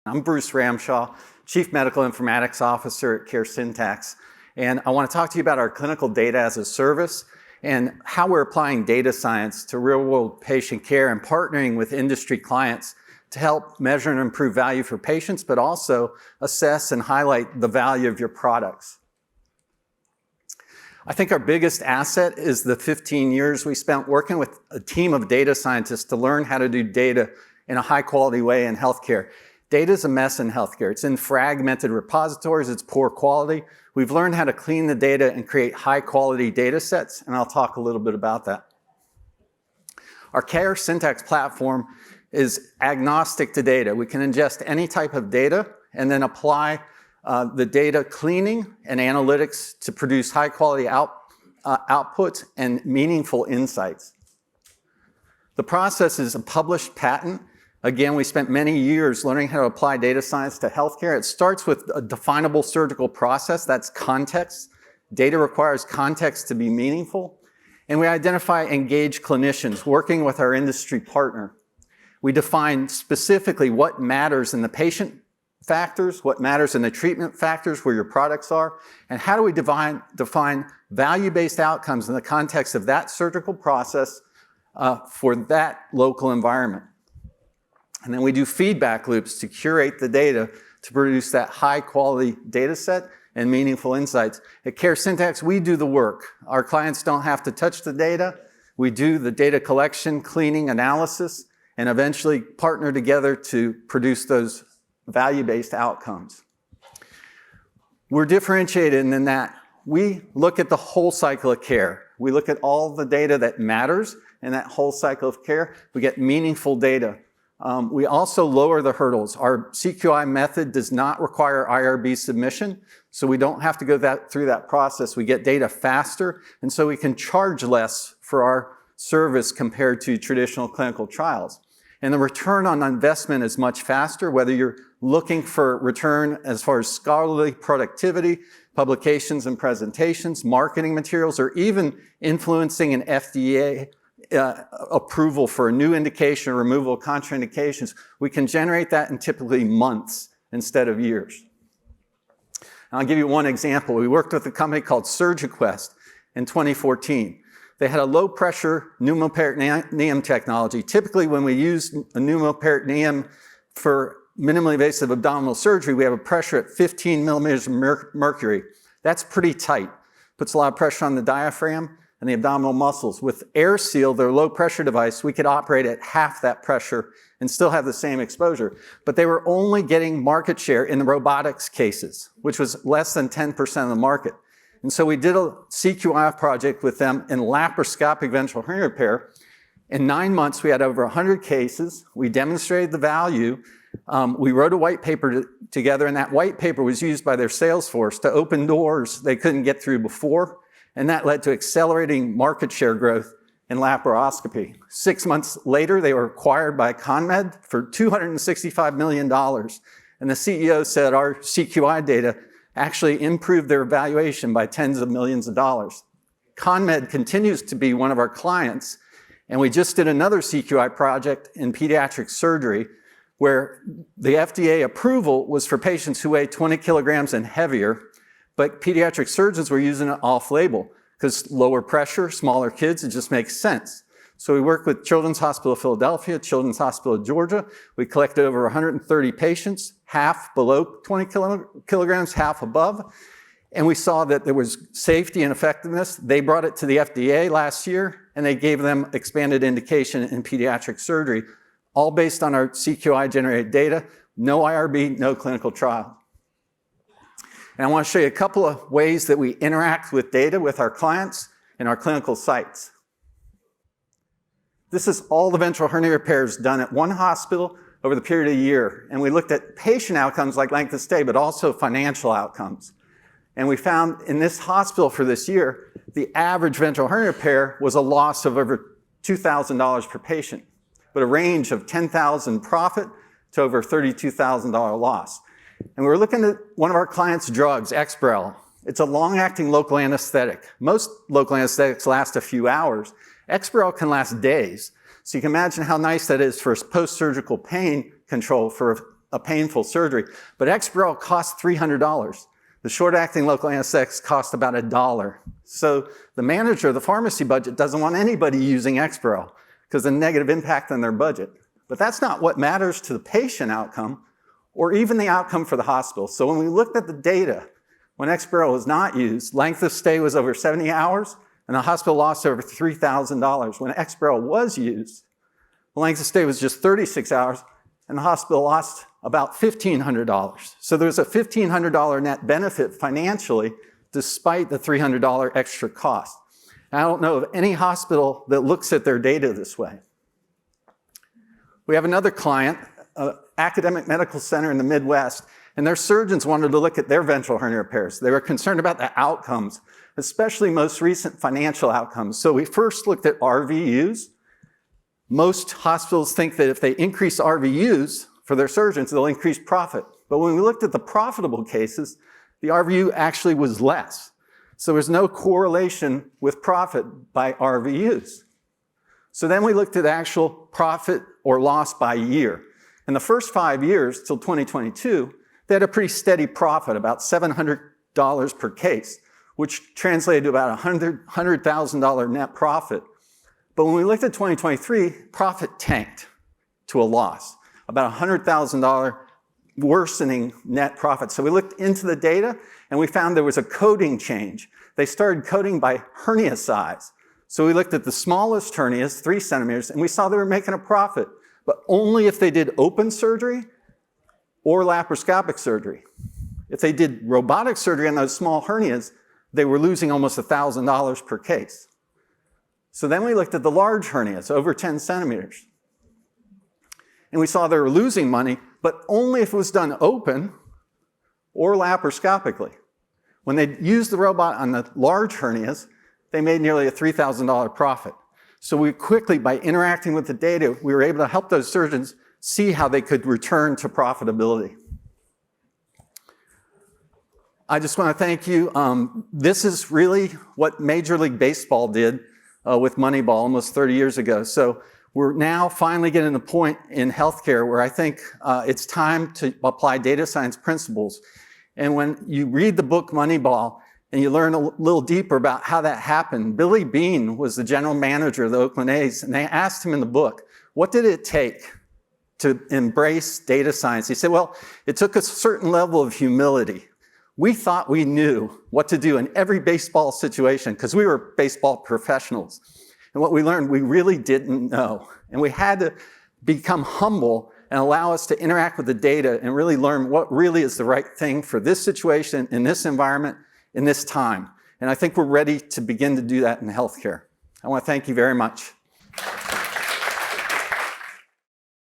I'm Bruce Ramshaw, Chief Medical Informatics Officer at Caresyntax, and I want to talk to you about our clinical data as a service and how we're applying data science to real-world patient care and partnering with industry clients to help measure and improve value for patients, but also assess and highlight the value of your products. I think our biggest asset is the 15 years we spent working with a team of data scientists to learn how to do data in a high-quality way in healthcare. Data is a mess in healthcare. It's in fragmented repositories, it's poor quality. We've learned how to clean the data and create high-quality data sets, and I'll talk a little bit about that. Our Caresyntax platform is agnostic to data. We can ingest any type of data and then apply the data cleaning and analytics to produce high-quality outputs and meaningful insights. The process is a published patent. Again, we spent many years learning how to apply data science to healthcare. It starts with a definable surgical process, that's context. Data requires context to be meaningful. And we identify engaged clinicians working with our industry partner. We define specifically what matters in the patient factors, what matters in the treatment factors where your products are, and how do we define value-based outcomes in the context of that surgical process for that local environment. And then we do feedback loops to curate the data to produce that high-quality data set and meaningful insights. At Caresyntax, we do the work. Our clients don't have to touch the data. We do the data collection, cleaning, analysis, and eventually partner together to produce those value-based outcomes. We're differentiated in that we look at the whole cycle of care. We look at all the data that matters in that whole cycle of care. We get meaningful data. We also lower the hurdles. Our CQI method does not require IRB submission, so we don't have to go through that process. We get data faster, and so we can charge less for our service compared to traditional clinical trials. And the return on investment is much faster, whether you're looking for return as far as scholarly productivity, publications and presentations, marketing materials, or even influencing an FDA approval for a new indication or removal of contraindications. We can generate that in typically months instead of years. And I'll give you one example. We worked with a company called SurgiQuest in 2014. They had a low-pressure pneumoperitoneum technology. Typically, when we use a pneumoperitoneum for minimally invasive abdominal surgery, we have a pressure at 15 millimeters of mercury. That's pretty tight. Puts a lot of pressure on the diaphragm and the abdominal muscles. With AirSeal, their low-pressure device, we could operate at half that pressure and still have the same exposure. But they were only getting market share in the robotics cases, which was less than 10% of the market. And so we did a CQI project with them in laparoscopic ventral hernia repair. In 9 months, we had over 100 cases. We demonstrated the value. We wrote a white paper together, and that white paper was used by their sales force to open doors they couldn't get through before. And that led to accelerating market share growth in laparoscopy. 6 months later, they were acquired by CONMED for $265 million. And the CEO said our CQI data actually improved their valuation by tens of millions of dollars. CONMED continues to be one of our clients, and we just did another CQI project in pediatric surgery where the FDA approval was for patients who weigh 20 kilograms and heavier, but pediatric surgeons were using it off-label because lower pressure, smaller kids, it just makes sense. So we worked with Children's Hospital of Philadelphia, Children's Hospital of Georgia. We collected over 130 patients, half below 20 kilograms, half above. And we saw that there was safety and effectiveness. They brought it to the FDA last year, and they gave them expanded indication in pediatric surgery, all based on our CQI-generated data, no IRB, no clinical trial. And I want to show you a couple of ways that we interact with data with our clients in our clinical sites. This is all the ventral hernia repairs done at one hospital over the period of a year. And we looked at patient outcomes like length of stay, but also financial outcomes. And we found in this hospital for this year, the average ventral hernia repair was a loss of over $2,000 per patient, but a range of $10,000 profit to over $32,000 loss. And we were looking at one of our clients' drugs, Exparel. It's a long-acting local anesthetic. Most local anesthetics last a few hours. Exparel can last days. So you can imagine how nice that is for post-surgical pain control for a painful surgery. But Exparel cost $300. The short-acting local anesthetics cost about $1. So the manager of the pharmacy budget doesn't want anybody using Exparel because of the negative impact on their budget. But that's not what matters to the patient outcome or even the outcome for the hospital. So when we looked at the data, when Exparel was not used, length of stay was over 70 hours, and the hospital lost over $3,000. When Exparel was used, the length of stay was just 36 hours, and the hospital lost about $1,500. So there's a $1,500 net benefit financially, despite the $300 extra cost. And I don't know of any hospital that looks at their data this way. We have another client, an academic medical center in the Midwest, and their surgeons wanted to look at their ventral hernia repairs. They were concerned about the outcomes, especially most recent financial outcomes. So we first looked at RVUs. Most hospitals think that if they increase RVUs for their surgeons, they'll increase profit. But when we looked at the profitable cases, the RVU actually was less. So there's no correlation with profit by RVUs. So then we looked at actual profit or loss by year. In the first 5 years, till 2022, they had a pretty steady profit, about $700 per case, which translated to about $100,000 net profit. But when we looked at 2023, profit tanked to a loss, about $100,000 worsening net profit. So we looked into the data and we found there was a coding change. They started coding by hernia size. So we looked at the smallest hernias, 3 centimeters, and we saw they were making a profit, but only if they did open surgery or laparoscopic surgery. If they did robotic surgery on those small hernias, they were losing almost $1,000 per case. So then we looked at the large hernias, over 10 centimeters. And we saw they were losing money, but only if it was done open or laparoscopically. When they used the robot on the large hernias, they made nearly a $3,000 profit. So we quickly, by interacting with the data, we were able to help those surgeons see how they could return to profitability. I just want to thank you. This is really what Major League Baseball did with Moneyball almost 30 years ago. So we're now finally getting to the point in healthcare where I think it's time to apply data science principles. And when you read the book Moneyball and you learn a little deeper about how that happened, Billy Beane was the general manager of the Oakland A's, and they asked him in the book, what did it take to embrace data science? He said, well, it took a certain level of humility. We thought we knew what to do in every baseball situation because we were baseball professionals. And what we learned, we really didn't know. And we had to become humble and allow us to interact with the data and really learn what really is the right thing for this situation, in this environment, in this time. And I think we're ready to begin to do that in healthcare. I want to thank you very much.